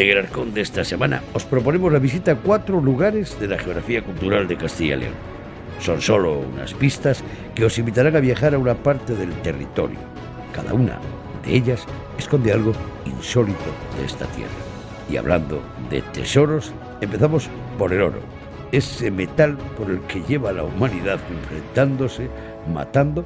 En el Arcón de esta semana os proponemos la visita a 4 lugares de la geografía cultural de Castilla y León. Son solo unas pistas que os invitarán a viajar a una parte del territorio. Cada una de ellas esconde algo insólito de esta tierra. Y hablando de tesoros, empezamos por el oro, ese metal por el que lleva la humanidad enfrentándose, matando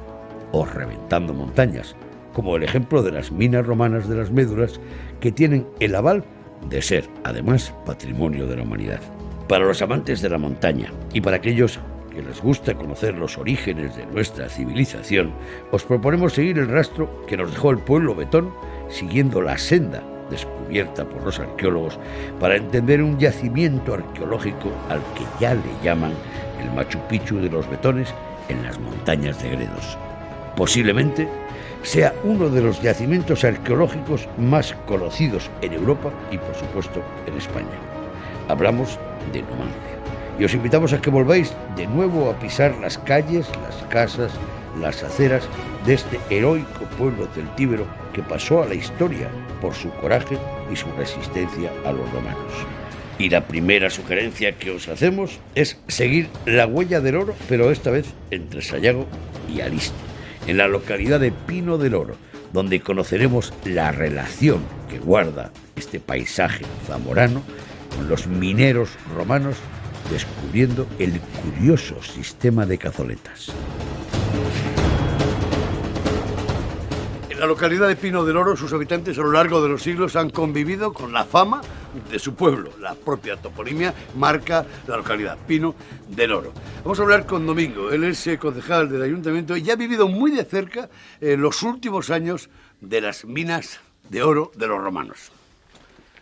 o reventando montañas, como el ejemplo de las minas romanas de las Médulas, que tienen el aval de ser, además, patrimonio de la humanidad. Para los amantes de la montaña y para aquellos que les gusta conocer los orígenes de nuestra civilización, os proponemos seguir el rastro que nos dejó el pueblo Betón, siguiendo la senda descubierta por los arqueólogos para entender un yacimiento arqueológico al que ya le llaman el Machu Picchu de los Betones en las montañas de Gredos. Posiblemente sea uno de los yacimientos arqueológicos más conocidos en Europa y, por supuesto, en España. Hablamos de Numancia y os invitamos a que volváis de nuevo a pisar las calles, las casas, las aceras de este heroico pueblo celtíbero que pasó a la historia por su coraje y su resistencia a los romanos. Y la primera sugerencia que os hacemos es seguir la huella del oro, pero esta vez entre Sayago y Aliste, en la localidad de Pino del Oro, donde conoceremos la relación que guarda este paisaje zamorano con los mineros romanos, descubriendo el curioso sistema de cazoletas. En la localidad de Pino del Oro, sus habitantes a lo largo de los siglos han convivido con la fama de su pueblo. La propia toponimia marca la localidad, Pino del Oro. Vamos a hablar con Domingo, él es concejal del ayuntamiento y ha vivido muy de cerca los últimos años de las minas de oro de los romanos.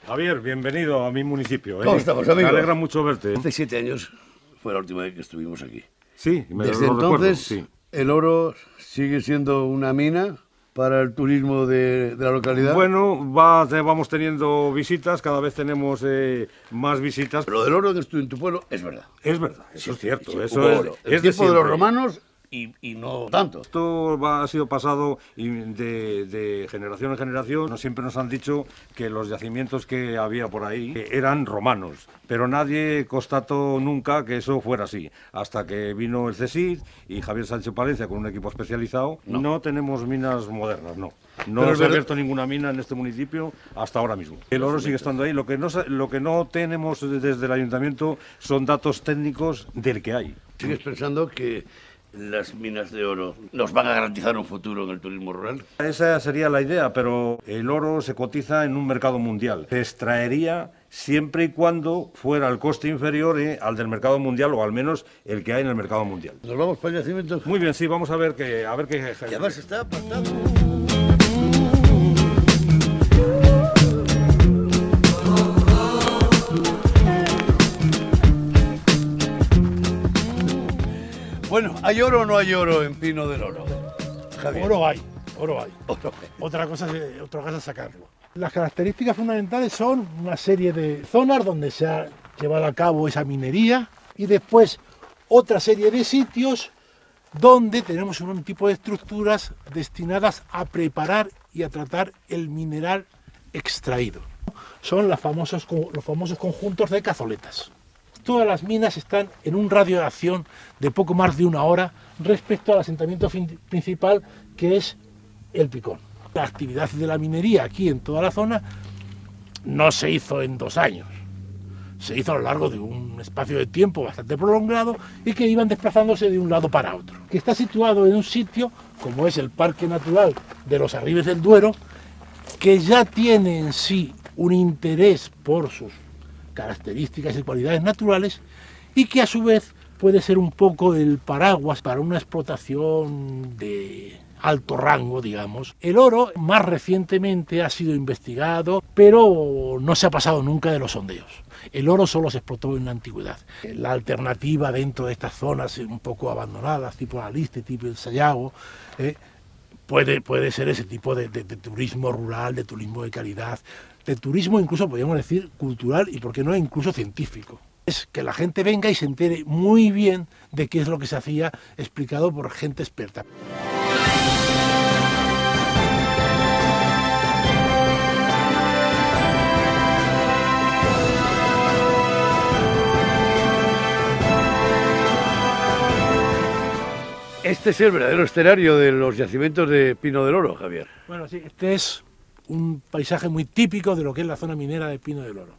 Javier, bienvenido a mi municipio. ¿Cómo estamos, amigo? Me alegra mucho verte. Hace 7 años fue la última vez que estuvimos aquí. Sí, Desde lo entonces, recuerdo, sí. ¿El oro sigue siendo una mina para el turismo de la localidad? Bueno, vamos teniendo visitas, cada vez tenemos más visitas. Lo del oro en tu pueblo es verdad. Es verdad, eso es cierto. Sí, Eso hubo es, oro. El es de tiempo de los siempre. romanos y no tanto. Esto ha sido pasado de generación en generación. Siempre nos han dicho que los yacimientos que había por ahí eran romanos, pero nadie constató nunca que eso fuera así. Hasta que vino el CSIC y Javier Sánchez Palencia con un equipo especializado. No tenemos minas modernas, no. No se ha abierto ninguna mina en este municipio hasta ahora mismo. El oro sigue estando ahí. Lo que no tenemos desde el ayuntamiento son datos técnicos del que hay. ¿Sigues pensando que las minas de oro nos van a garantizar un futuro en el turismo rural? Esa sería la idea, pero el oro se cotiza en un mercado mundial. Se extraería siempre y cuando fuera el coste inferior al del mercado mundial, o al menos el que hay en el mercado mundial. ¿Nos vamos para el yacimiento? Muy bien, sí, vamos a ver qué. Y además está apartado. Bueno, ¿hay oro o no hay oro en Pino del Oro, Javier? Oro hay. Oro. Otra cosa es sacarlo. Las características fundamentales son una serie de zonas donde se ha llevado a cabo esa minería y después otra serie de sitios donde tenemos un tipo de estructuras destinadas a preparar y a tratar el mineral extraído. Son los famosos conjuntos de cazoletas. Todas las minas están en un radio de acción de poco más de 1 hora respecto al asentamiento principal, que es el Picón. La actividad de la minería aquí en toda la zona no se hizo en 2 años. Se hizo a lo largo de un espacio de tiempo bastante prolongado y que iban desplazándose de un lado para otro. Que está situado en un sitio, como es el Parque Natural de los Arribes del Duero, que ya tiene en sí un interés por sus características y cualidades naturales y que a su vez puede ser un poco el paraguas para una explotación de alto rango, digamos. El oro más recientemente ha sido investigado, pero no se ha pasado nunca de los sondeos. El oro solo se explotó en la antigüedad. La alternativa dentro de estas zonas un poco abandonadas, tipo Aliste, tipo el Sayago, puede ser ese tipo de turismo rural, de turismo de calidad, de turismo incluso podríamos decir cultural y por qué no incluso científico. Es que la gente venga y se entere muy bien de qué es lo que se hacía, explicado por gente experta. Este es el verdadero escenario de los yacimientos de Pino del Oro, Javier. Bueno, sí, este es un paisaje muy típico de lo que es la zona minera de Pino del Oro.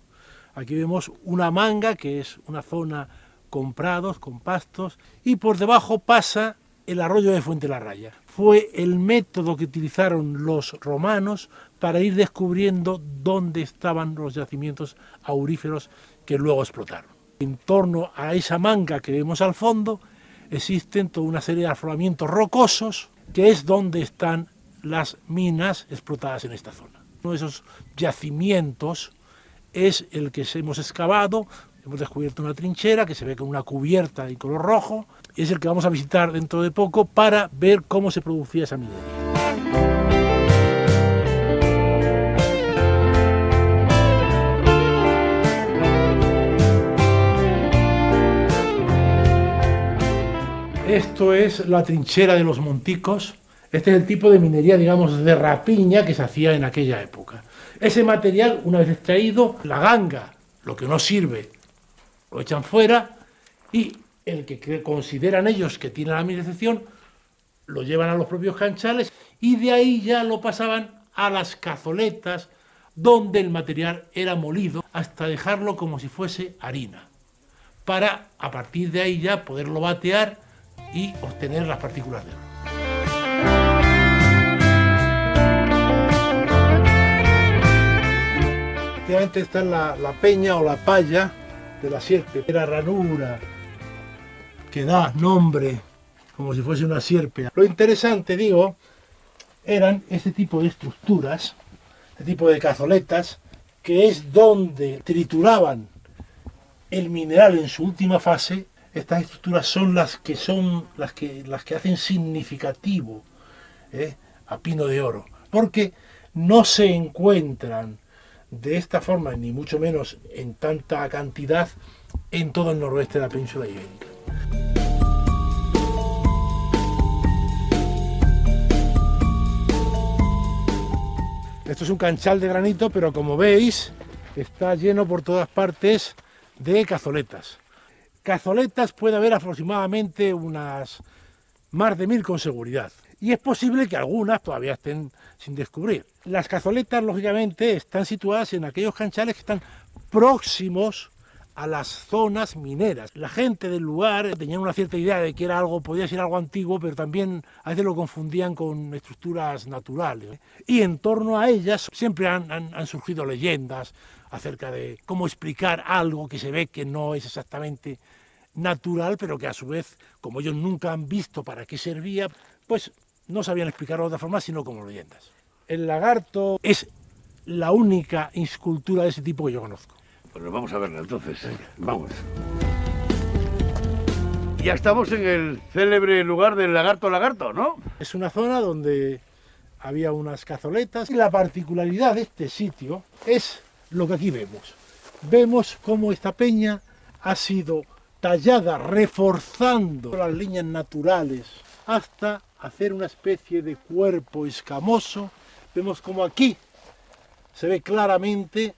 Aquí vemos una manga, que es una zona con prados, con pastos, y por debajo pasa el arroyo de Fuente la Raya. Fue el método que utilizaron los romanos para ir descubriendo dónde estaban los yacimientos auríferos que luego explotaron. En torno a esa manga que vemos al fondo existen toda una serie de afloramientos rocosos, que es donde están las minas explotadas en esta zona. Uno de esos yacimientos es el que hemos excavado. Hemos descubierto una trinchera que se ve con una cubierta de color rojo, y es el que vamos a visitar dentro de poco para ver cómo se producía esa minería. Esto es la trinchera de los Monticos. Este es el tipo de minería, digamos, de rapiña que se hacía en aquella época. Ese material, una vez extraído, la ganga, lo que no sirve, lo echan fuera, y el que consideran ellos que tiene la mineración lo llevan a los propios canchales, y de ahí ya lo pasaban a las cazoletas, donde el material era molido hasta dejarlo como si fuese harina, para a partir de ahí ya poderlo batear y obtener las partículas de oro. Efectivamente, esta es la peña o la palla de la sierpe, era ranura que da nombre como si fuese una sierpe. Lo interesante, digo, eran este tipo de estructuras, este tipo de cazoletas, que es donde trituraban el mineral en su última fase. Estas estructuras son las que hacen significativo a Pino de Oro, porque no se encuentran de esta forma, ni mucho menos en tanta cantidad, en todo el noroeste de la península ibérica. Esto es un canchal de granito, pero como veis, está lleno por todas partes de cazoletas. Cazoletas puede haber aproximadamente unas más de 1000 con seguridad. Y es posible que algunas todavía estén sin descubrir. Las cazoletas, lógicamente, están situadas en aquellos canchales que están próximos a las zonas mineras. La gente del lugar tenía una cierta idea de que era algo, podía ser algo antiguo, pero también a veces lo confundían con estructuras naturales. Y en torno a ellas siempre han surgido leyendas acerca de cómo explicar algo que se ve que no es exactamente natural, pero que a su vez, como ellos nunca han visto para qué servía, pues no sabían explicarlo de otra forma, sino como leyendas. El lagarto es la única escultura de ese tipo que yo conozco. Bueno, vamos a verla entonces. Vamos. Ya estamos en el célebre lugar del lagarto, ¿no? Es una zona donde había unas cazoletas, y la particularidad de este sitio es lo que aquí vemos. Vemos cómo esta peña ha sido tallada, reforzando las líneas naturales hasta hacer una especie de cuerpo escamoso. Vemos como aquí se ve claramente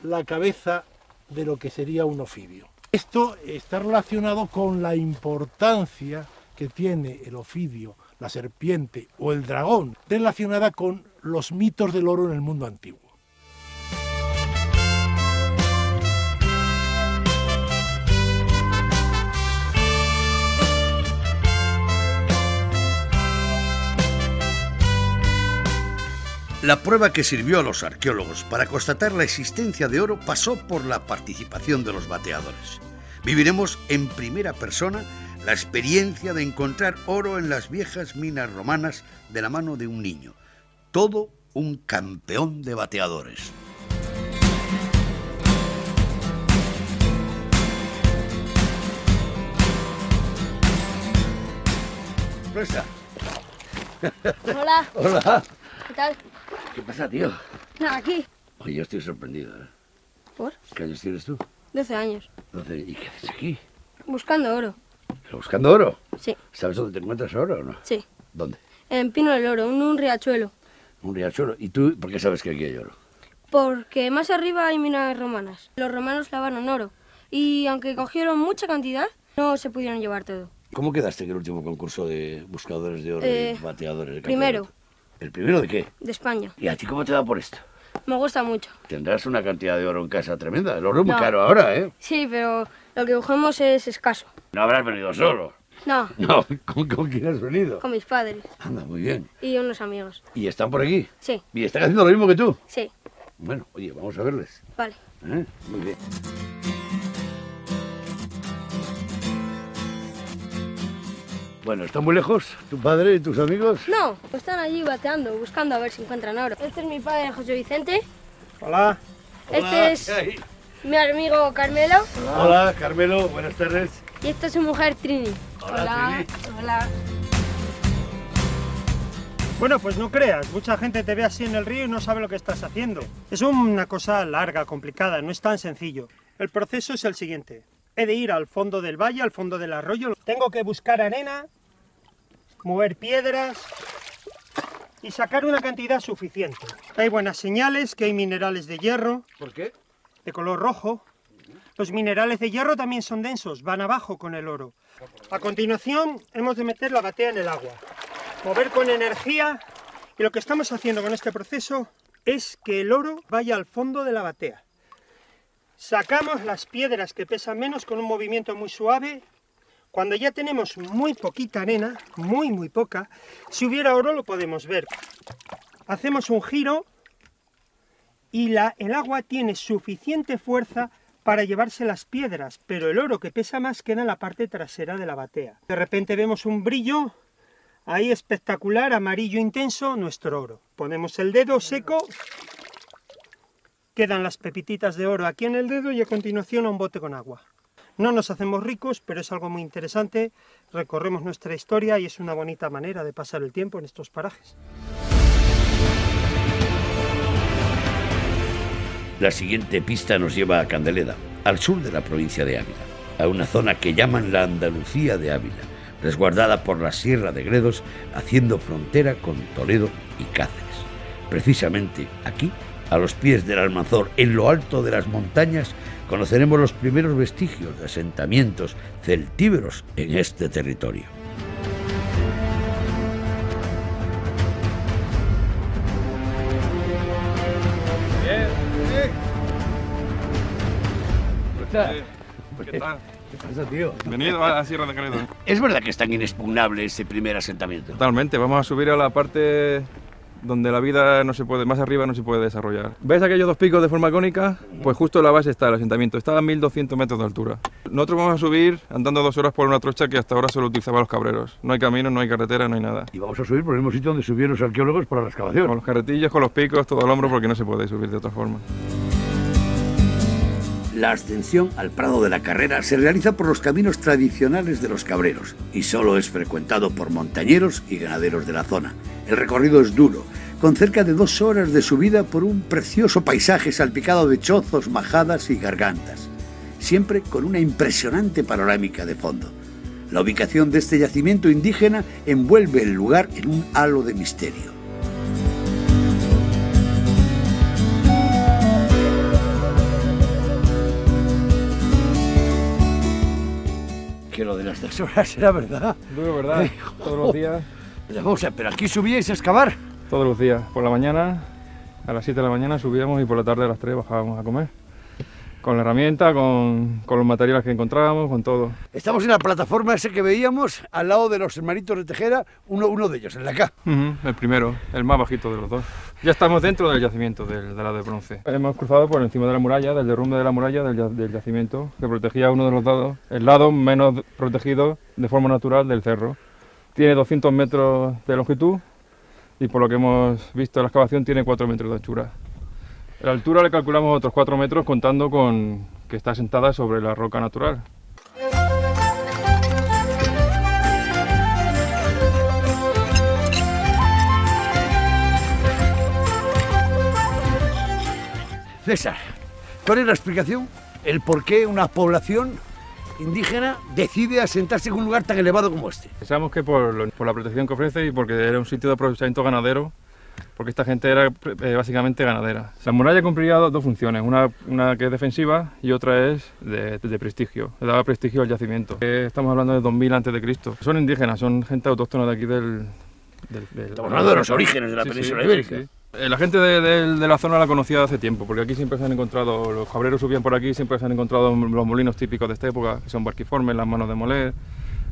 la cabeza de lo que sería un ofidio. Esto está relacionado con la importancia que tiene el ofidio, la serpiente o el dragón, relacionada con los mitos del oro en el mundo antiguo. La prueba que sirvió a los arqueólogos para constatar la existencia de oro pasó por la participación de los bateadores. Viviremos en primera persona la experiencia de encontrar oro en las viejas minas romanas de la mano de un niño. Todo un campeón de bateadores. Sorpresa. Hola. Hola. ¿Qué tal? ¿Qué pasa, tío? Nada, aquí. Oye, yo estoy sorprendido, ¿eh? ¿Por? ¿Qué años tienes tú? 12 años. 12. ¿Y qué haces aquí? Buscando oro. ¿Pero buscando oro? Sí. ¿Sabes dónde te encuentras oro o no? Sí. ¿Dónde? En Pino del Oro, en un riachuelo. Un riachuelo. ¿Y tú por qué sabes que aquí hay oro? Porque más arriba hay minas romanas. Los romanos lavaron oro. Y aunque cogieron mucha cantidad, no se pudieron llevar todo. ¿Cómo quedaste en el último concurso de buscadores de oro y bateadores de primero. campeonato? ¿El primero de qué? De España. ¿Y a ti cómo te da por esto? Me gusta mucho. Tendrás una cantidad de oro en casa tremenda. El oro es muy No. caro ahora, ¿eh? Sí, pero lo que cogemos es escaso. No habrás venido solo. No, No, ¿con quién has venido? con mis padres Anda, muy bien. y unos amigos. ¿Y están por aquí? Sí, ¿Y están haciendo lo mismo que tú? sí, Bueno, oye, vamos a verles. vale. ¿Eh? Muy bien. Bueno, ¿están muy lejos tu padre y tus amigos? No, están allí bateando, buscando a ver si encuentran oro. Este es mi padre, José Vicente. Hola. Este es ¿qué hay? mi amigo Carmelo. Hola, Carmelo, buenas tardes. Y esta es su mujer, Trini. Hola, Hola. Bueno, pues no creas, mucha gente te ve así en el río y no sabe lo que estás haciendo. Es una cosa larga, complicada, no es tan sencillo. El proceso es el siguiente. He de ir al fondo del valle, al fondo del arroyo. Tengo que buscar arena, mover piedras y sacar una cantidad suficiente. Hay buenas señales que hay minerales de hierro, ¿Por qué? de color rojo. Los minerales de hierro también son densos, van abajo con el oro. A continuación hemos de meter la batea en el agua, mover con energía, y lo que estamos haciendo con este proceso es que el oro vaya al fondo de la batea. Sacamos las piedras que pesan menos con un movimiento muy suave. Cuando ya tenemos muy poquita arena, muy poca, si hubiera oro lo podemos ver. Hacemos un giro y el agua tiene suficiente fuerza para llevarse las piedras, pero el oro que pesa más queda en la parte trasera de la batea. De repente vemos un brillo ahí espectacular, amarillo intenso, nuestro oro. Ponemos el dedo seco, quedan las pepititas de oro aquí en el dedo y a continuación a un bote con agua. No nos hacemos ricos, pero es algo muy interesante. Recorremos nuestra historia y es una bonita manera de pasar el tiempo en estos parajes. La siguiente pista nos lleva a Candeleda, al sur de la provincia de Ávila, a una zona que llaman la Andalucía de Ávila, resguardada por la Sierra de Gredos, haciendo frontera con Toledo y Cáceres. Precisamente aquí, a los pies del Almanzor, en lo alto de las montañas, conoceremos los primeros vestigios de asentamientos celtíberos en este territorio. ¿Qué tal? ¿Qué pasa, tío? Bienvenido a la Sierra de Gredos. ¿Es verdad que es tan inexpugnable ese primer asentamiento? Totalmente, vamos a subir a la parte donde la vida no se puede, más arriba no se puede desarrollar. ¿Ves aquellos dos picos de forma cónica? Pues justo en la base está el asentamiento, está a 1200 metros de altura. Nosotros vamos a subir andando 2 horas por una trocha que hasta ahora solo utilizaban los cabreros. No hay camino, no hay carretera, no hay nada. Y vamos a subir por el mismo sitio donde subieron los arqueólogos para la excavación. Con los carretillos, con los picos, todo al hombro porque no se puede subir de otra forma. La ascensión al Prado de la Carrera se realiza por los caminos tradicionales de los cabreros y solo es frecuentado por montañeros y ganaderos de la zona. El recorrido es duro, con cerca de 2 horas de subida por un precioso paisaje salpicado de chozos, majadas y gargantas, siempre con una impresionante panorámica de fondo. La ubicación de este yacimiento indígena envuelve el lugar en un halo de misterio. Que lo de las 2 horas era verdad. Duro, ¿verdad? Todos los días. Vamos a, pero aquí subíais a excavar. Todos los días. Por la mañana, a las 7 de la mañana subíamos y por la tarde a las 3 bajábamos a comer. Con la herramienta, con los materiales que encontrábamos, con todo. Estamos en la plataforma esa que veíamos al lado de los hermanitos de Tejera, uno de ellos, el de acá. El primero, el más bajito de los dos. Ya estamos dentro del yacimiento del lado de bronce. Hemos cruzado por encima de la muralla, del derrumbe de la muralla del yacimiento, que protegía uno de los lados, el lado menos protegido de forma natural del cerro. Tiene 200 metros de longitud y por lo que hemos visto en la excavación tiene 4 metros de anchura. La altura le calculamos otros 4 metros contando con que está sentada sobre la roca natural. César, ¿cuál es la explicación? El por qué una población indígena decide asentarse en un lugar tan elevado como este. Pensamos que por la protección que ofrece y porque era un sitio de aprovechamiento ganadero, porque esta gente era básicamente ganadera. La muralla cumplía dos funciones, una que es defensiva y otra es de prestigio, le daba prestigio al yacimiento. Estamos hablando de 2000 a.C. Son indígenas, son gente autóctona de aquí Estamos hablando de los orígenes de la península ibérica. Sí. La gente de la zona la conocía hace tiempo, porque aquí siempre se han encontrado, los cabreros subían por aquí, siempre se han encontrado los molinos típicos de esta época, que son barquiformes, las manos de moler,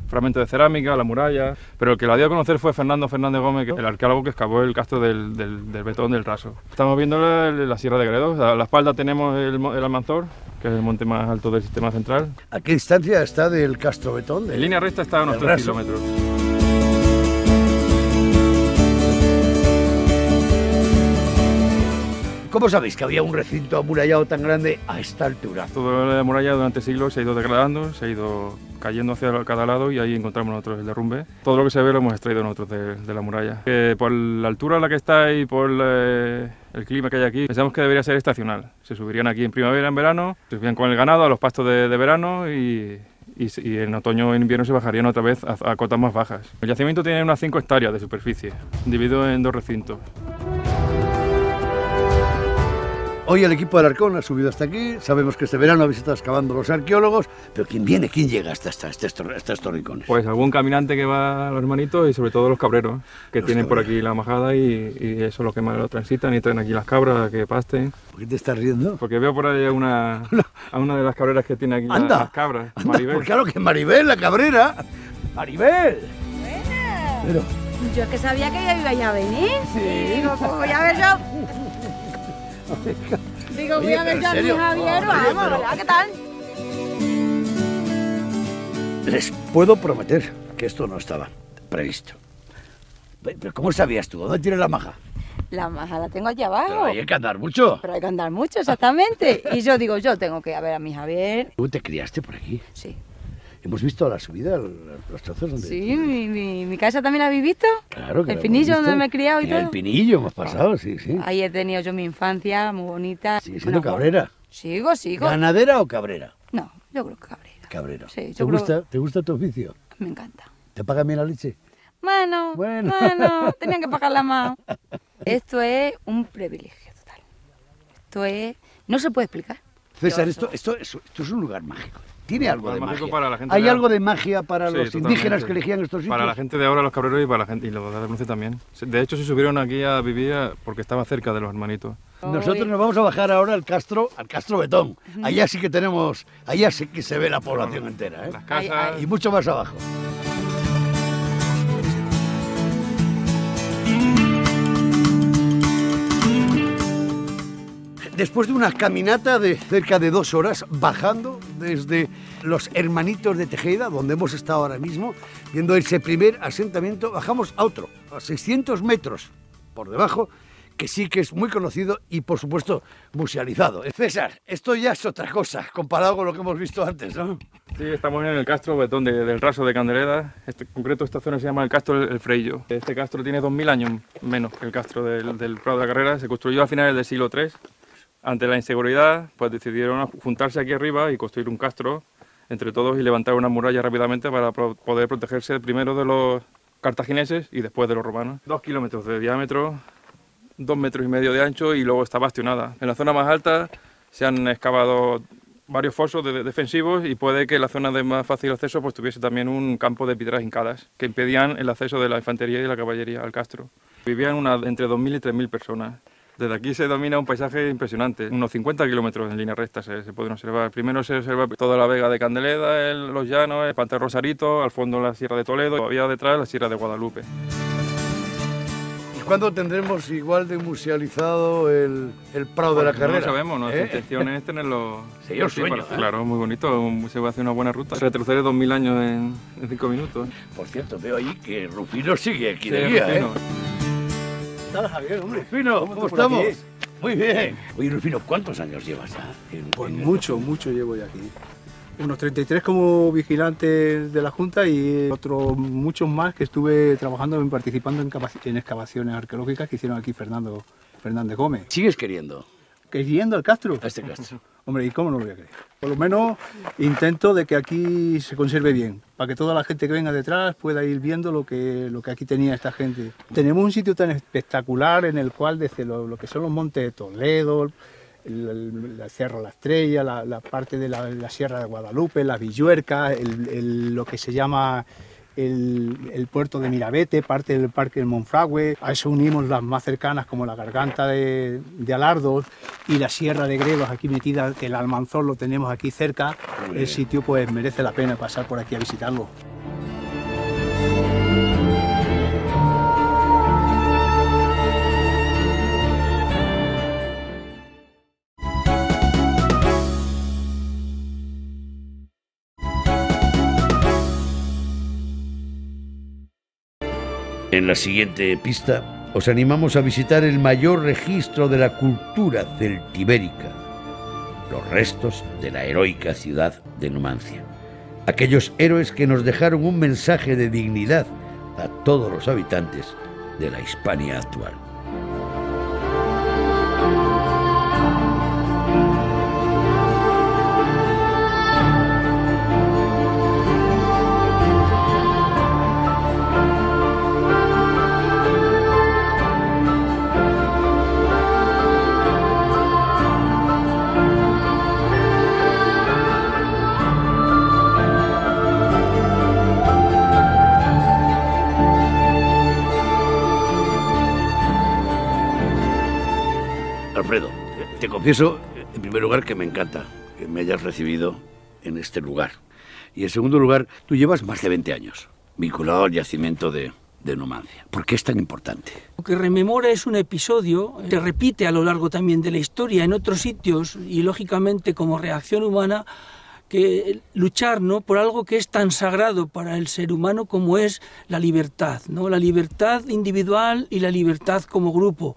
fragmentos de cerámica, la muralla. Pero el que la dio a conocer fue Fernando Fernández Gómez, el arqueólogo que excavó el castro del Betón del Raso. Estamos viendo la Sierra de Gredos, a la espalda tenemos el Almanzor, que es el monte más alto del sistema central. ¿A qué distancia está del Castro Betón? En línea recta está a unos 3 kilómetros. ¿Cómo sabéis que había un recinto amurallado tan grande a esta altura? Toda la muralla durante siglos se ha ido degradando, se ha ido cayendo hacia cada lado y ahí encontramos nosotros el derrumbe. Todo lo que se ve lo hemos extraído nosotros de la muralla. Por la altura a la que está y por el clima que hay aquí, pensamos que debería ser estacional. Se subirían aquí en primavera, en verano, se subían con el ganado a los pastos de verano y en otoño o en invierno se bajarían otra vez a cotas más bajas. El yacimiento tiene unas 5 hectáreas de superficie, dividido en 2 recintos. Hoy el equipo del Arcón ha subido hasta aquí, sabemos que este verano ha visitado excavando los arqueólogos, pero ¿quién viene? ¿Quién llega hasta estos rincones? Pues algún caminante que va a los hermanitos y sobre todo los cabreros, que tienen por aquí la majada y eso es lo que más lo transitan y traen aquí las cabras a que pasten. ¿Por qué te estás riendo? Porque veo por ahí a una de las cabreras que tiene aquí las cabras, anda, Maribel. pues claro que Maribel, la cabrera. ¡Maribel! Buenas. Pero, Yo es que sabía que ya ibais a venir. Sí. Digo, pues voy a ver yo. Digo, voy a ver yo a mi Javier, vamos, ¿verdad? ¿Qué tal? les puedo prometer que esto no estaba previsto. ¿Pero cómo sabías tú? ¿Dónde tienes la maja? La maja la tengo allá Pero abajo. hay que andar mucho. Pero hay que andar mucho, exactamente. Y yo digo, yo tengo que ir a ver a mi Javier. ¿Tú te criaste por aquí? Sí. ¿Hemos visto la subida, los trozos donde...? Sí, mi casa también la habéis visto. Claro que El la Pinillo, hemos donde visto. me he criado y En todo. el Pinillo hemos pasado, sí, sí. Ahí he tenido yo mi infancia, muy bonita. ¿Sigue siendo Bueno, cabrera? Sigo. ¿Ganadera o cabrera? No, yo creo que cabrera. Cabrera. Sí, ¿Te yo creo- ¿Te gusta tu oficio? Me encanta. ¿Te pagan bien la leche? Bueno, Bueno. tenían que pagarla más. Esto es un privilegio total. Esto es... No se puede explicar. César, Yo esto es un lugar mágico. Tiene algo de mágico magia. para la gente ¿Hay de- algo de magia para Sí, los totalmente. indígenas que elegían estos sitios? Para la gente de ahora, los cabreros, y para la gente y los de Bronce también. De hecho, se subieron aquí a vivir porque estaba cerca de los hermanitos. Nosotros nos vamos a bajar ahora al Castro Betón. Allá sí que tenemos, allá sí que se ve la población entera, ¿eh? Las casas. Y mucho más abajo. Después de una caminata de cerca de 2 horas, bajando desde los Hermanitos de Tejeda, donde hemos estado ahora mismo, viendo ese primer asentamiento, bajamos a otro, a 600 metros por debajo, que sí que es muy conocido y, por supuesto, musealizado. César, esto ya es otra cosa, comparado con lo que hemos visto antes, ¿no? Sí, estamos en el Castro Betón del Raso de Candeleda. En concreto, esta zona se llama el Castro El Freillo. Este castro tiene 2000 años menos que el castro del Prado de la Carrera. Se construyó a finales del siglo III. Ante la inseguridad, pues decidieron juntarse aquí arriba y construir un castro entre todos y levantar una muralla rápidamente para poder protegerse primero de los cartagineses y después de los romanos. 2 kilómetros de diámetro, 2,5 metros de ancho y luego está bastionada. En la zona más alta se han excavado varios fosos defensivos y puede que la zona de más fácil acceso pues tuviese también un campo de piedras hincadas que impedían el acceso de la infantería y la caballería al castro. Vivían entre 2.000 y 3.000 personas. Desde aquí se domina un paisaje impresionante, unos 50 kilómetros en línea recta se pueden observar. Primero se observa toda la vega de Candeleda, los llanos, el Pantano Rosarito, al fondo la Sierra de Toledo, todavía detrás la Sierra de Guadalupe. ¿Y cuándo tendremos igual de musealizado el Prado de la Carrera? No lo sabemos, nuestra ¿Eh? intención es tenerlo... Sería un sueño, ¿eh? Claro, muy bonito, se va a hacer una buena ruta. Retroceder 2000 años en 5 minutos. Por cierto, veo ahí que Rufino sigue aquí Sí, de guía, Rufino. ¿Qué tal, Javier, hombre? Rufino, ¿cómo estamos? Muy bien. Oye, Rufino, ¿cuántos años llevas ya? Pues mucho llevo ya aquí. Unos 33 como vigilante de la Junta y otros muchos más que estuve trabajando, participando en excavaciones arqueológicas que hicieron aquí Fernández Gómez. ¿Sigues queriendo ¿Queriendo el Castro? a este Castro? Hombre, ¿y cómo no lo voy a creer? Por lo menos intento de que aquí se conserve bien, para que toda la gente que venga detrás pueda ir viendo lo que aquí tenía esta gente. Tenemos un sitio tan espectacular en el cual desde lo que son los montes de Toledo, la Cerro La Estrella, la parte de la Sierra de Guadalupe, las Villuercas, lo que se llama el puerto de Mirabete, parte del Parque del Monfragüe. A eso unimos las más cercanas como la Garganta de Alardos y la Sierra de Gredos aquí metida, que el Almanzor lo tenemos aquí cerca. El sitio pues merece la pena pasar por aquí a visitarlo. En la siguiente pista os animamos a visitar el mayor registro de la cultura celtibérica, los restos de la heroica ciudad de Numancia. Aquellos héroes que nos dejaron un mensaje de dignidad a todos los habitantes de la Hispania actual. Alfredo, te confieso, en primer lugar, que me encanta que me hayas recibido en este lugar. Y en segundo lugar, tú llevas más de 20 años vinculado al yacimiento de Numancia. ¿Por qué es tan importante? Lo que rememora es un episodio, se repite a lo largo también de la historia en otros sitios y lógicamente como reacción humana, que luchar, ¿no?, por algo que es tan sagrado para el ser humano como es la libertad, ¿no? La libertad individual y la libertad como grupo.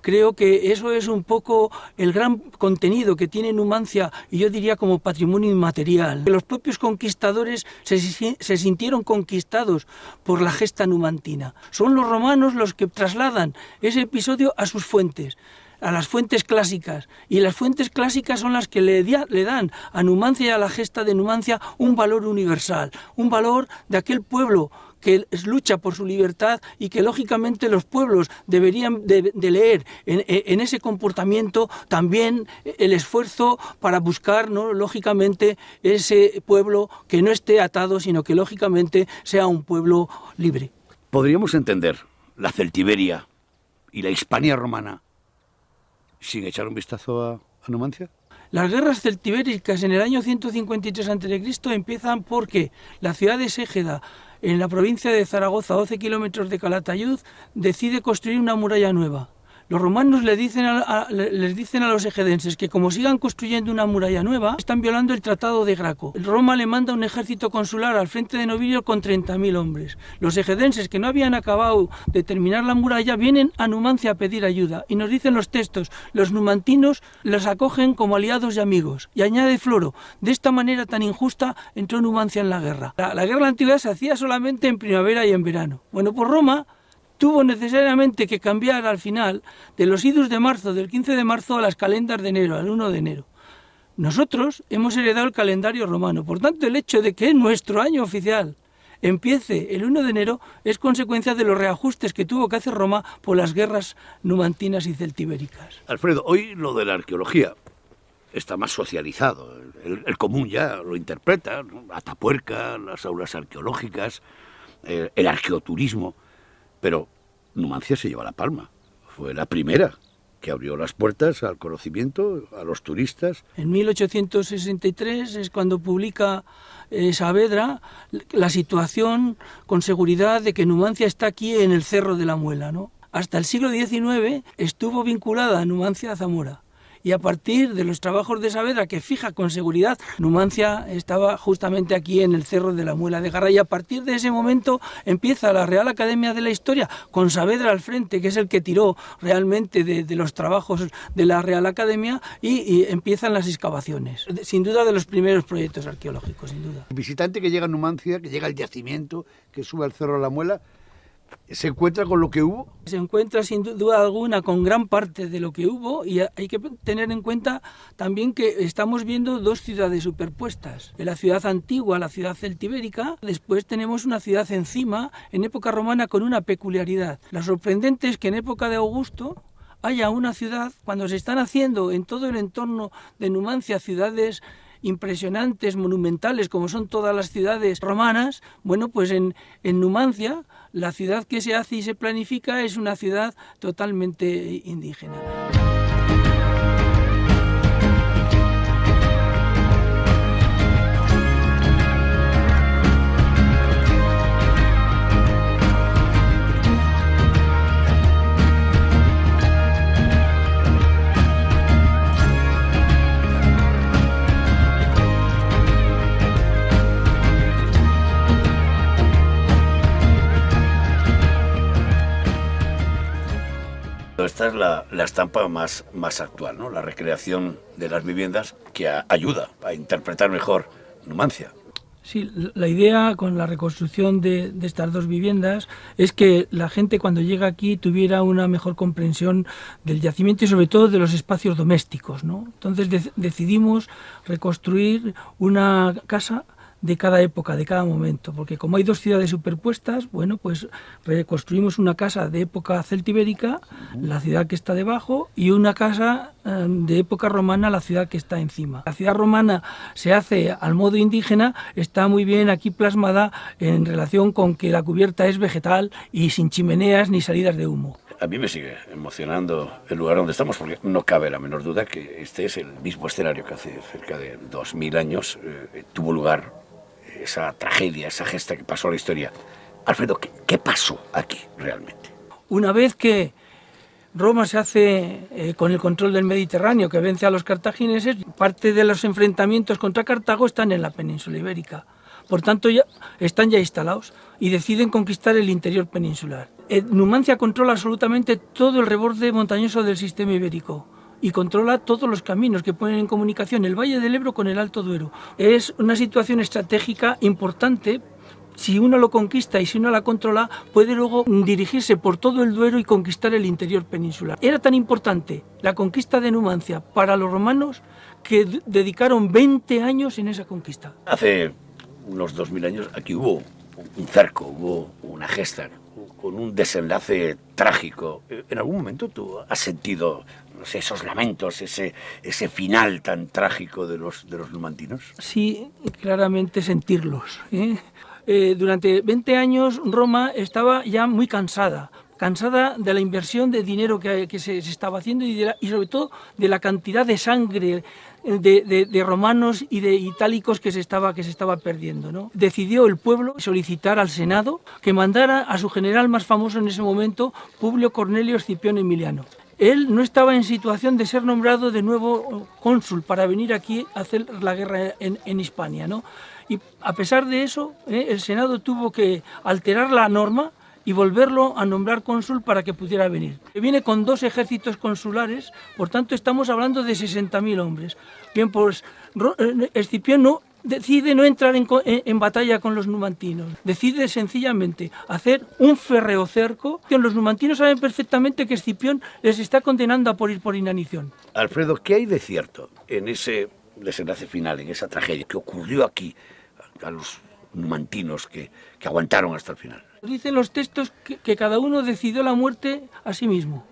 Creo que eso es un poco el gran contenido que tiene Numancia, y yo diría como patrimonio inmaterial. Los propios conquistadores se sintieron conquistados por la gesta numantina. Son los romanos los que trasladan ese episodio a sus fuentes, a las fuentes clásicas, y las fuentes clásicas son las que le dan a Numancia y a la gesta de Numancia un valor universal, un valor de aquel pueblo que lucha por su libertad y que lógicamente los pueblos deberían de leer en ese comportamiento también el esfuerzo para buscar, ¿no?, lógicamente ese pueblo que no esté atado, sino que lógicamente sea un pueblo libre. ¿Podríamos entender la Celtiberia y la Hispania romana sin echar un vistazo a Numancia? Las guerras celtibéricas en el año 153 a.C. empiezan porque la ciudad de Ségeda, en la provincia de Zaragoza, a 12 kilómetros de Calatayud, decide construir una muralla nueva. Los romanos les dicen a los egedenses que como sigan construyendo una muralla nueva, están violando el Tratado de Graco. Roma le manda un ejército consular al frente de Novilio con 30.000 hombres. Los egedenses, que no habían acabado de terminar la muralla, vienen a Numancia a pedir ayuda. Y nos dicen los textos, los numantinos los acogen como aliados y amigos. Y añade Floro, de esta manera tan injusta entró Numancia en la guerra. La guerra de la antigüedad se hacía solamente en primavera y en verano. Bueno, pues Roma tuvo necesariamente que cambiar al final de los idus de marzo, del 15 de marzo, a las calendas de enero, al 1 de enero. Nosotros hemos heredado el calendario romano, por tanto el hecho de que nuestro año oficial empiece el 1 de enero es consecuencia de los reajustes que tuvo que hacer Roma por las guerras numantinas y celtibéricas. Alfredo, hoy lo de la arqueología está más socializado, el común ya lo interpreta, ¿no? Atapuerca, las aulas arqueológicas, el arqueoturismo. Pero Numancia se lleva la palma. Fue la primera que abrió las puertas al conocimiento, a los turistas. En 1863 es cuando publica Saavedra la situación con seguridad de que Numancia está aquí en el Cerro de la Muela, ¿no? Hasta el siglo XIX estuvo vinculada a Numancia a Zamora. Y a partir de los trabajos de Saavedra, que fija con seguridad, Numancia estaba justamente aquí en el Cerro de la Muela de Garra. Y a partir de ese momento empieza la Real Academia de la Historia, con Saavedra al frente, que es el que tiró realmente de los trabajos de la Real Academia, y empiezan las excavaciones. Sin duda de los primeros proyectos arqueológicos, sin duda. El visitante que llega a Numancia, que llega al yacimiento, que sube al Cerro de la Muela, ¿Se encuentra con lo que hubo? Se encuentra sin duda alguna con gran parte de lo que hubo, y hay que tener en cuenta también que estamos viendo dos ciudades superpuestas. La ciudad antigua, la ciudad celtibérica, después tenemos una ciudad encima en época romana con una peculiaridad. Lo sorprendente es que en época de Augusto haya una ciudad, cuando se están haciendo en todo el entorno de Numancia ciudades impresionantes, monumentales, como son todas las ciudades romanas, bueno, pues en Numancia la ciudad que se hace y se planifica es una ciudad totalmente indígena. Esta es la estampa más actual, ¿no? La recreación de las viviendas que ayuda a interpretar mejor Numancia. Sí, la idea con la reconstrucción de estas dos viviendas es que la gente cuando llega aquí tuviera una mejor comprensión del yacimiento y sobre todo de los espacios domésticos, ¿no? Entonces decidimos reconstruir una casa de cada época, de cada momento, porque como hay dos ciudades superpuestas, bueno, pues reconstruimos una casa de época celtibérica, la ciudad que está debajo, y una casa de época romana, la ciudad que está encima. La ciudad romana se hace al modo indígena, está muy bien aquí plasmada en relación con que la cubierta es vegetal y sin chimeneas ni salidas de humo. A mí me sigue emocionando el lugar donde estamos, porque no cabe la menor duda que este es el mismo escenario que hace cerca de 2000 años tuvo lugar esa tragedia, esa gesta que pasó a la historia. Alfredo, ¿qué pasó aquí realmente? Una vez que Roma se hace con el control del Mediterráneo, que vence a los cartagineses, parte de los enfrentamientos contra Cartago están en la península ibérica. Por tanto, están ya instalados y deciden conquistar el interior peninsular. Numancia controla absolutamente todo el reborde montañoso del sistema ibérico y controla todos los caminos que ponen en comunicación el Valle del Ebro con el Alto Duero. Es una situación estratégica importante. Si uno lo conquista y si uno la controla, puede luego dirigirse por todo el Duero y conquistar el interior peninsular. Era tan importante la conquista de Numancia para los romanos que dedicaron 20 años en esa conquista. Hace unos 2000 años aquí hubo un cerco, hubo una gesta con un desenlace trágico. ¿En algún momento tú has sentido, no sé, esos lamentos, ese final tan trágico de los numantinos? Sí, claramente sentirlos, durante 20 años Roma estaba ya muy cansada de la inversión de dinero que se estaba haciendo y sobre todo de la cantidad de sangre de romanos y de itálicos que se estaba perdiendo, ¿no? Decidió el pueblo solicitar al Senado que mandara a su general más famoso en ese momento, Publio Cornelio Escipión Emiliano. Él no estaba en situación de ser nombrado de nuevo cónsul para venir aquí a hacer la guerra en Hispania, ¿no? Y a pesar de eso, el Senado tuvo que alterar la norma y volverlo a nombrar cónsul para que pudiera venir. Viene con 2 ejércitos consulares, por tanto estamos hablando de 60.000 hombres. Bien, pues Escipión decide no entrar en batalla con los numantinos, decide sencillamente hacer un férreo cerco. Los numantinos saben perfectamente que Escipión les está condenando a morir por inanición. Alfredo, ¿qué hay de cierto en ese desenlace final, en esa tragedia que ocurrió aquí a los numantinos que aguantaron hasta el final? Dicen los textos que cada uno decidió la muerte a sí mismo,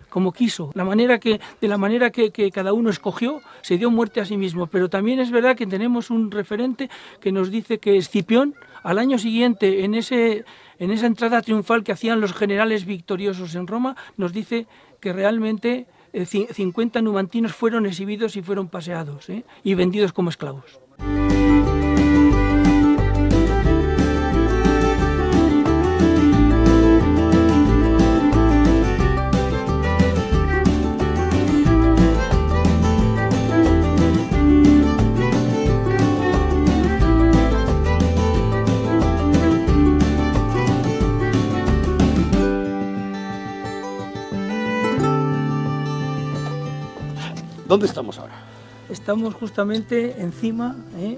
como quiso. De la manera que cada uno escogió, se dio muerte a sí mismo. Pero también es verdad que tenemos un referente que nos dice que Escipión, al año siguiente, en esa entrada triunfal que hacían los generales victoriosos en Roma, nos dice que realmente 50 numantinos fueron exhibidos y fueron paseados y vendidos como esclavos. ¿Dónde estamos ahora? Estamos justamente encima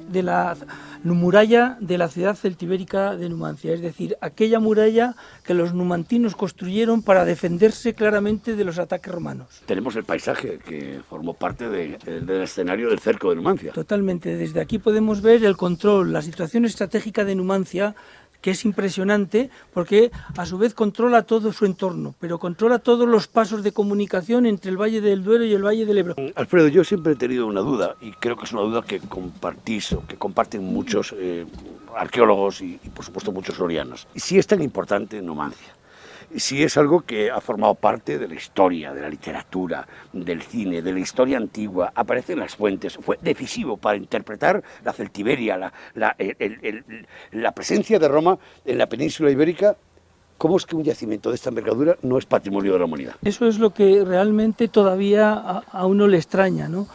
de la muralla de la ciudad celtibérica de Numancia, es decir, aquella muralla que los numantinos construyeron para defenderse claramente de los ataques romanos. Tenemos el paisaje que formó parte del escenario del cerco de Numancia. Totalmente, desde aquí podemos ver el control, la situación estratégica de Numancia, que es impresionante porque a su vez controla todo su entorno, pero controla todos los pasos de comunicación entre el Valle del Duero y el Valle del Ebro. Alfredo, yo siempre he tenido una duda, y creo que es una duda que compartís o que comparten muchos arqueólogos y por supuesto muchos sorianos. Si es tan importante Numancia, si es algo que ha formado parte de la historia, de la literatura, del cine, de la historia antigua, aparece en las fuentes, fue decisivo para interpretar la Celtiberia, la presencia de Roma en la península ibérica. ¿Cómo es que un yacimiento de esta envergadura no es patrimonio de la humanidad? Eso es lo que realmente todavía a uno le extraña, ¿no?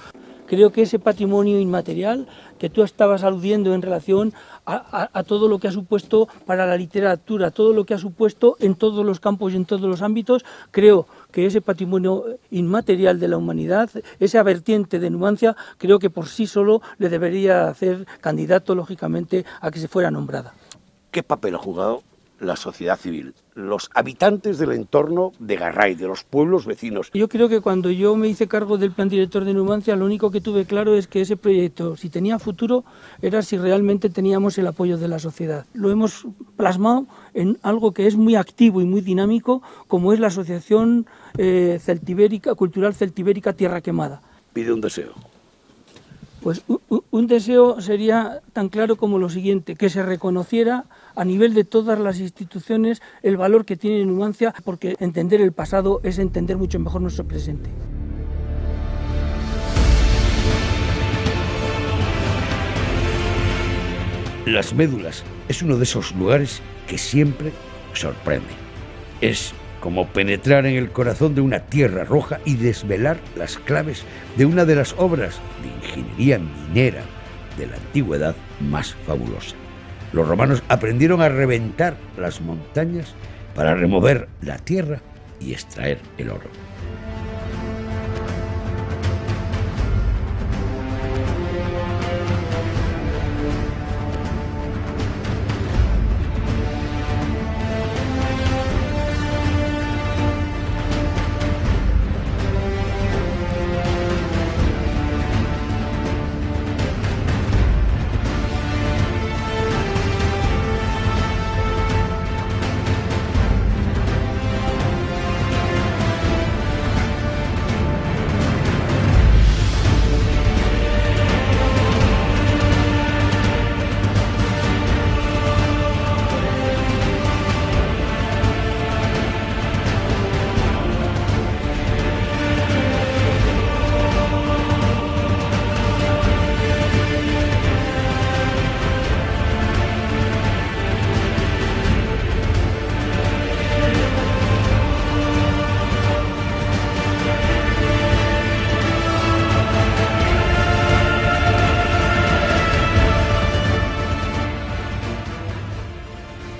Creo que ese patrimonio inmaterial que tú estabas aludiendo en relación a todo lo que ha supuesto para la literatura, todo lo que ha supuesto en todos los campos y en todos los ámbitos, creo que ese patrimonio inmaterial de la humanidad, esa vertiente de Numancia, creo que por sí solo le debería hacer candidato, lógicamente, a que se fuera nombrada. ¿Qué papel ha jugado la sociedad civil, los habitantes del entorno de Garray, de los pueblos vecinos? Yo creo que cuando yo me hice cargo del plan director de Numancia, lo único que tuve claro es que ese proyecto, si tenía futuro, era si realmente teníamos el apoyo de la sociedad. Lo hemos plasmado en algo que es muy activo y muy dinámico, como es la Asociación Cultural Celtibérica Tierra Quemada. Pide un deseo. Pues un deseo sería tan claro como lo siguiente, que se reconociera a nivel de todas las instituciones el valor que tiene Numancia, porque entender el pasado es entender mucho mejor nuestro presente. Las Médulas es uno de esos lugares que siempre sorprende. Es como penetrar en el corazón de una tierra roja y desvelar las claves de una de las obras de ingeniería minera de la antigüedad más fabulosa. Los romanos aprendieron a reventar las montañas para remover la tierra y extraer el oro.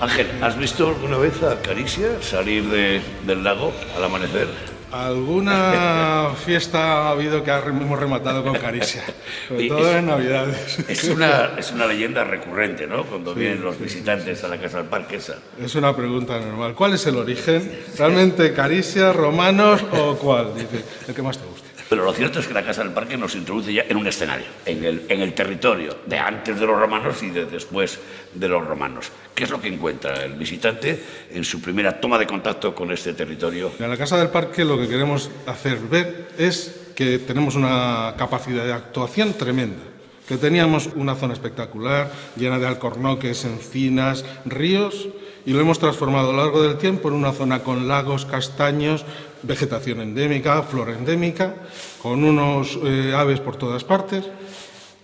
Ángel, ¿has visto alguna vez a Caricia salir del lago al amanecer? Alguna fiesta ha habido que hemos rematado con Caricia, sobre todo en Navidades. Es una leyenda recurrente, ¿no? Cuando vienen los visitantes a la Casa del Parque esa. Es una pregunta normal. ¿Cuál es el origen? ¿Realmente Caricia, romanos o cuál? Dice, el que más te guste. Pero lo cierto es que la Casa del Parque nos introduce ya en un escenario, en el territorio de antes de los romanos y de después de los romanos. ¿Qué es lo que encuentra el visitante en su primera toma de contacto con este territorio? En la Casa del Parque lo que queremos hacer ver es que tenemos una capacidad de actuación tremenda, que teníamos una zona espectacular, llena de alcornoques, encinas, ríos, y lo hemos transformado a lo largo del tiempo en una zona con lagos, castaños, vegetación endémica, flora endémica, con unos aves por todas partes,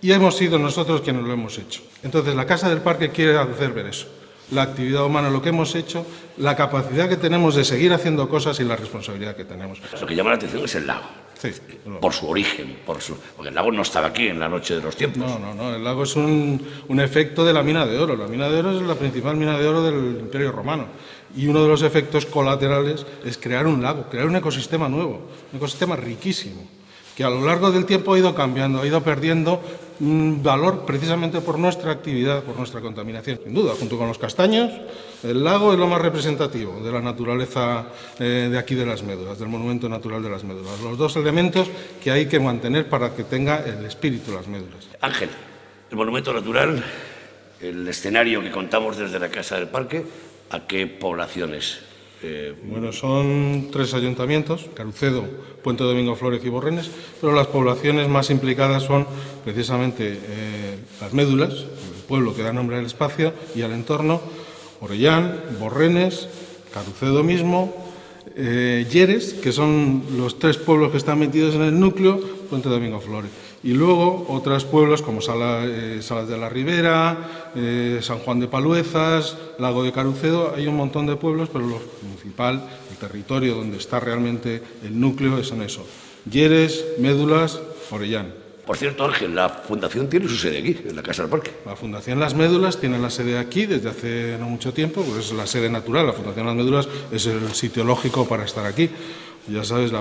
y hemos sido nosotros quienes lo hemos hecho. Entonces la Casa del Parque quiere hacer ver eso, la actividad humana, lo que hemos hecho, la capacidad que tenemos de seguir haciendo cosas y la responsabilidad que tenemos. Lo que llama la atención es el lago. Sí, por su origen, porque el lago no estaba aquí en la noche de los tiempos. No, el lago es un efecto de la mina de oro. La mina de oro es la principal mina de oro del Imperio Romano. Y uno de los efectos colaterales es crear un lago, crear un ecosistema nuevo, un ecosistema riquísimo. que a lo largo del tiempo ha ido cambiando, ha ido perdiendo valor precisamente por nuestra actividad, por nuestra contaminación. Sin duda, junto con los castaños, el lago es lo más representativo de la naturaleza de aquí de las Médulas, del monumento natural de las Médulas. Los dos elementos que hay que mantener para que tenga el espíritu las Médulas. Ángel, el monumento natural, el escenario que contamos desde la Casa del Parque, ¿a qué poblaciones? Bueno, son 3 ayuntamientos, Carucedo, Puente Domingo Flórez y Borrenes, pero las poblaciones más implicadas son precisamente las Médulas, el pueblo que da nombre al espacio y al entorno, Orellán, Borrenes, Carucedo mismo, Lleres, que son los 3 pueblos que están metidos en el núcleo, Puente Domingo Flórez. Y luego otros pueblos como Salas de la Ribera, San Juan de Paluezas, Lago de Carucedo. Hay un montón de pueblos, pero lo principal, el territorio donde está realmente el núcleo, es en eso. Lleres, Médulas, Orellán. Por cierto, Ángel, la Fundación tiene su sede aquí, en la Casa del Parque. La Fundación Las Médulas tiene la sede aquí desde hace no mucho tiempo, pues es la sede natural. La Fundación Las Médulas es el sitio lógico para estar aquí. Ya sabes,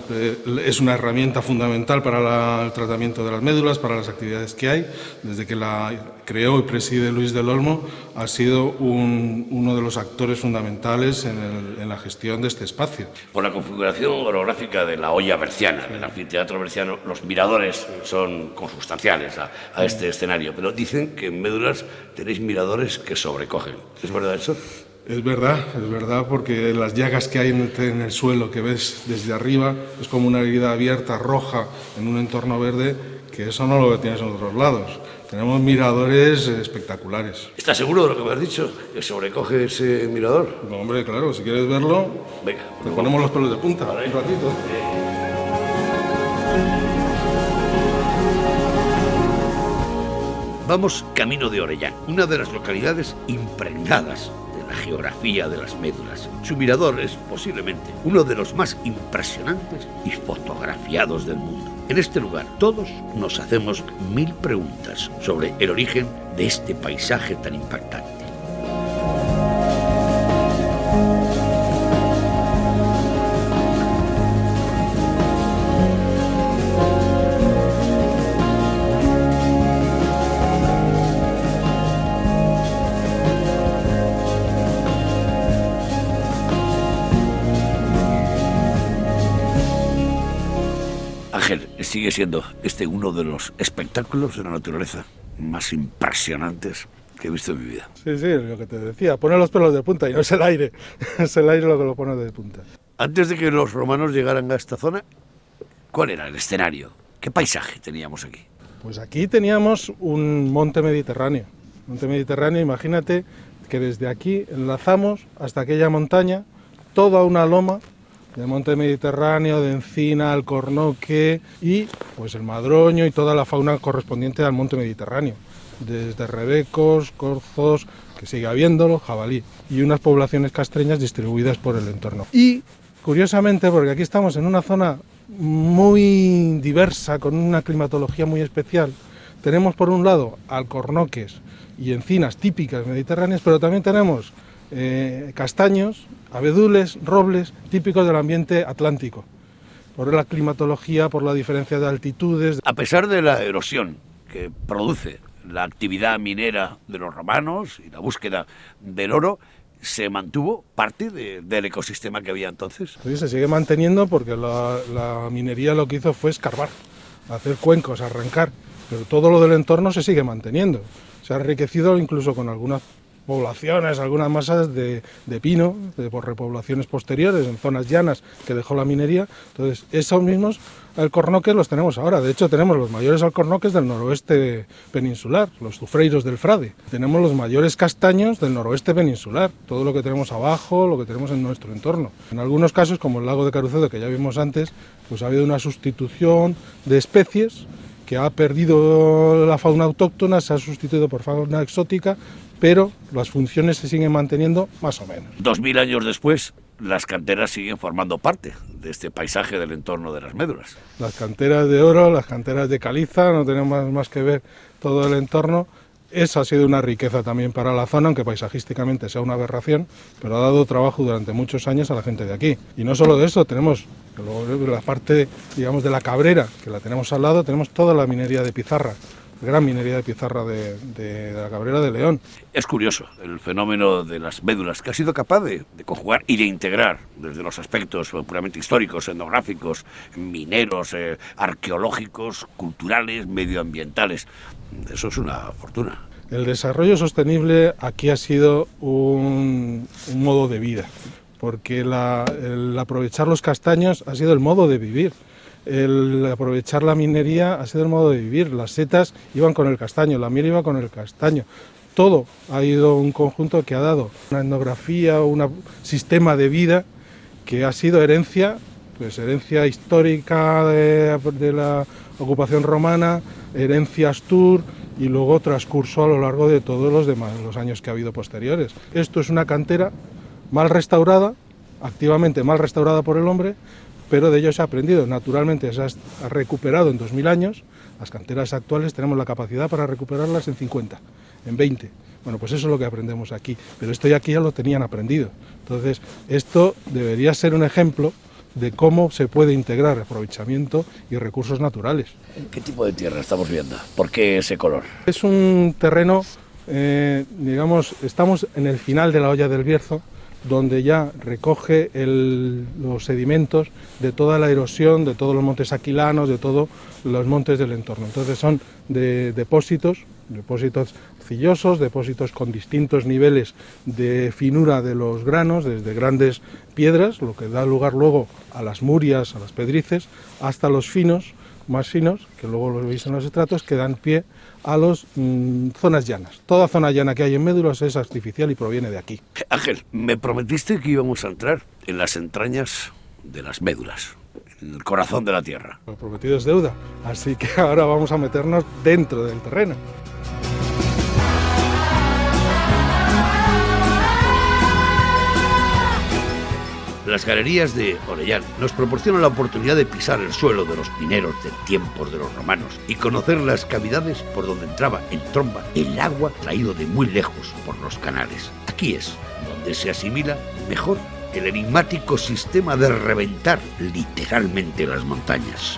es una herramienta fundamental para el tratamiento de las médulas, para las actividades que hay. Desde que la creó y preside Luis del Olmo, ha sido uno de los actores fundamentales en la gestión de este espacio. Por la configuración orográfica de la olla berciana, del anfiteatro berciano, los miradores son consustanciales a este escenario, pero dicen que en Médulas tenéis miradores que sobrecogen. ¿Es verdad eso? Es verdad, porque las llagas que hay en el suelo que ves desde arriba es como una herida abierta roja en un entorno verde, que eso no lo tienes en otros lados. Tenemos miradores espectaculares. ¿Estás seguro de lo que me has dicho? ¿Que sobrecoge ese mirador? No, hombre, claro, si quieres verlo, venga, te ponemos los pelos de punta, un ratito. Vamos camino de Orellán, una de las localidades impregnadas de la geografía de las Médulas. Su mirador es posiblemente uno de los más impresionantes y fotografiados del mundo. En este lugar todos nos hacemos 1000 preguntas sobre el origen de este paisaje tan impactante. Ángel, sigue siendo este uno de los espectáculos de la naturaleza más impresionantes que he visto en mi vida. Sí, lo que te decía, pone los pelos de punta y no es el aire, es el aire lo que lo pone de punta. Antes de que los romanos llegaran a esta zona, ¿cuál era el escenario? ¿Qué paisaje teníamos aquí? Pues aquí teníamos un monte mediterráneo. Monte mediterráneo, imagínate que desde aquí enlazamos hasta aquella montaña, toda una loma de monte mediterráneo, de encina, alcornoque y pues el madroño y toda la fauna correspondiente al monte mediterráneo. Desde rebecos, corzos, que sigue habiéndolo, jabalí, y unas poblaciones castreñas distribuidas por el entorno. Y curiosamente, porque aquí estamos en una zona muy diversa, con una climatología muy especial, tenemos por un lado alcornoques y encinas típicas mediterráneas, pero también tenemos castaños, abedules, robles, típicos del ambiente atlántico, por la climatología, por la diferencia de altitudes. A pesar de la erosión que produce la actividad minera de los romanos y la búsqueda del oro, ¿se mantuvo parte del ecosistema que había entonces? Sí, se sigue manteniendo porque la minería lo que hizo fue escarbar, hacer cuencos, arrancar, pero todo lo del entorno se sigue manteniendo. Se ha enriquecido incluso con algunas poblaciones, algunas masas de pino, por repoblaciones posteriores en zonas llanas que dejó la minería. Entonces, esos mismos alcornoques los tenemos ahora. De hecho, tenemos los mayores alcornoques del noroeste peninsular, los zufreiros del Frade. Tenemos los mayores castaños del noroeste peninsular, todo lo que tenemos abajo, lo que tenemos en nuestro entorno. En algunos casos, como el lago de Carucedo, que ya vimos antes, pues ha habido una sustitución de especies que ha perdido la fauna autóctona, se ha sustituido por fauna exótica, pero las funciones se siguen manteniendo más o menos. 2000 años después, las canteras siguen formando parte de este paisaje del entorno de las Médulas. Las canteras de oro, las canteras de caliza, no tenemos más que ver todo el entorno, Esa ha sido una riqueza también para la zona, aunque paisajísticamente sea una aberración, pero ha dado trabajo durante muchos años a la gente de aquí. Y no solo de eso, tenemos la parte, digamos, de la Cabrera, que la tenemos al lado, tenemos toda la minería de pizarra, gran minería de pizarra de la Cabrera de León. Es curioso el fenómeno de las médulas, que ha sido capaz de conjugar y de integrar desde los aspectos puramente históricos, etnográficos, mineros, arqueológicos, culturales, medioambientales. Eso es una fortuna. El desarrollo sostenible aquí ha sido un modo de vida, porque el aprovechar los castaños ha sido el modo de vivir. El aprovechar la minería ha sido el modo de vivir. Las setas iban con el castaño, la miel iba con el castaño. Todo ha ido un conjunto que ha dado una etnografía, un sistema de vida que ha sido herencia histórica de la ocupación romana, herencia astur y luego transcurso a lo largo de todos los años que ha habido posteriores. Esto es una cantera mal restaurada, activamente mal restaurada por el hombre, pero de ello se ha aprendido. Naturalmente se ha recuperado en 2000 años. Las canteras actuales tenemos la capacidad para recuperarlas en 50, en 20. Bueno, pues eso es lo que aprendemos aquí, pero esto ya aquí ya lo tenían aprendido. Entonces, esto debería ser un ejemplo de cómo se puede integrar aprovechamiento y recursos naturales. ¿Qué tipo de tierra estamos viendo? ¿Por qué ese color? Es un terreno, digamos, estamos en el final de la hoya del Bierzo, donde ya recoge los sedimentos de toda la erosión, de todos los montes aquilanos, de todos los montes del entorno. Entonces son depósitos arcillosos, depósitos con distintos niveles de finura de los granos, desde grandes piedras, lo que da lugar luego a las murias, a las pedrices, hasta los finos, más finos, que luego los veis en los estratos, que dan pie a las zonas llanas. Toda zona llana que hay en Médulas es artificial y proviene de aquí. Ángel, me prometiste que íbamos a entrar en las entrañas de las médulas, en el corazón de la tierra. Lo prometido es deuda, así que ahora vamos a meternos dentro del terreno. Las galerías de Orellán nos proporcionan la oportunidad de pisar el suelo de los mineros de tiempos de los romanos y conocer las cavidades por donde entraba en tromba el agua traído de muy lejos por los canales. Aquí es donde se asimila mejor el enigmático sistema de reventar literalmente las montañas.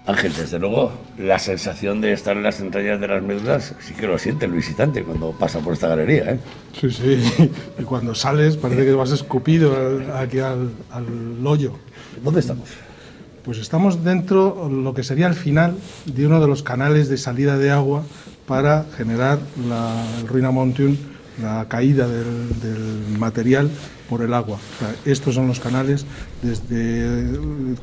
Ángel, desde luego, la sensación de estar en las entrañas de las médulas sí que lo siente el visitante cuando pasa por esta galería, ¿eh? Sí, sí, y cuando sales parece que vas escupido aquí al hoyo. ¿Dónde estamos? Pues estamos dentro, lo que sería el final de uno de los canales de salida de agua para generar el Ruina Mountain, la caída del material por el agua. O sea, estos son los canales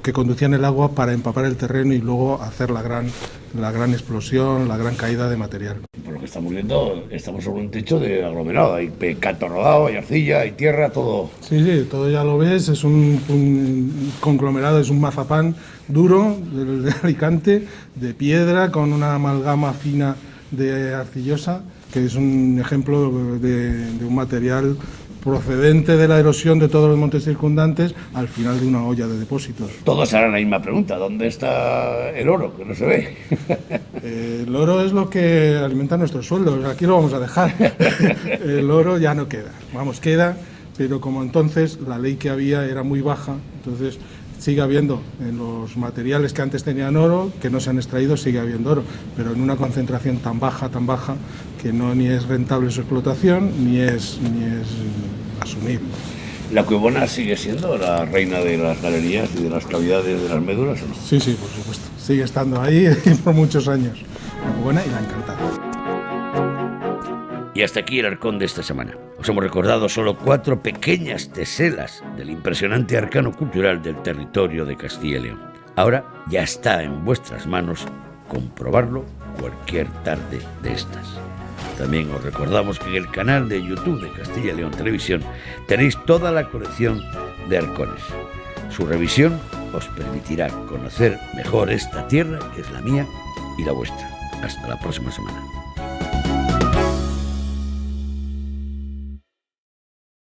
que conducían el agua para empapar el terreno y luego hacer la gran explosión, la gran caída de material. Por lo que estamos viendo, estamos sobre un techo de aglomerado. Hay canto rodado, hay arcilla, hay tierra, todo. Sí, sí, todo ya lo ves. Es un conglomerado, es un mazapán duro de Alicante, de piedra, con una amalgama fina de arcillosa, que es un ejemplo de un material procedente de la erosión de todos los montes circundantes al final de una olla de depósitos. Todos harán la misma pregunta: ¿dónde está el oro, que no se ve? El oro es lo que alimenta nuestros sueldos, aquí lo vamos a dejar. El oro ya no queda, queda, pero como entonces la ley que había era muy baja, entonces sigue habiendo en los materiales que antes tenían oro, que no se han extraído, sigue habiendo oro, pero en una concentración tan baja, que no ni es rentable su explotación, ni es asumible. ¿La Cuevona sigue siendo la reina de las galerías y de las cavidades de las médulas? Sí, sí, por supuesto. Sigue estando ahí por muchos años. La Cuevona y la Encantada. Y hasta aquí el Arcón de esta semana. Os hemos recordado solo 4 pequeñas teselas del impresionante arcano cultural del territorio de Castilla y León. Ahora ya está en vuestras manos comprobarlo cualquier tarde de estas. También os recordamos que en el canal de YouTube de Castilla y León Televisión tenéis toda la colección de arcones. Su revisión os permitirá conocer mejor esta tierra que es la mía y la vuestra. Hasta la próxima semana.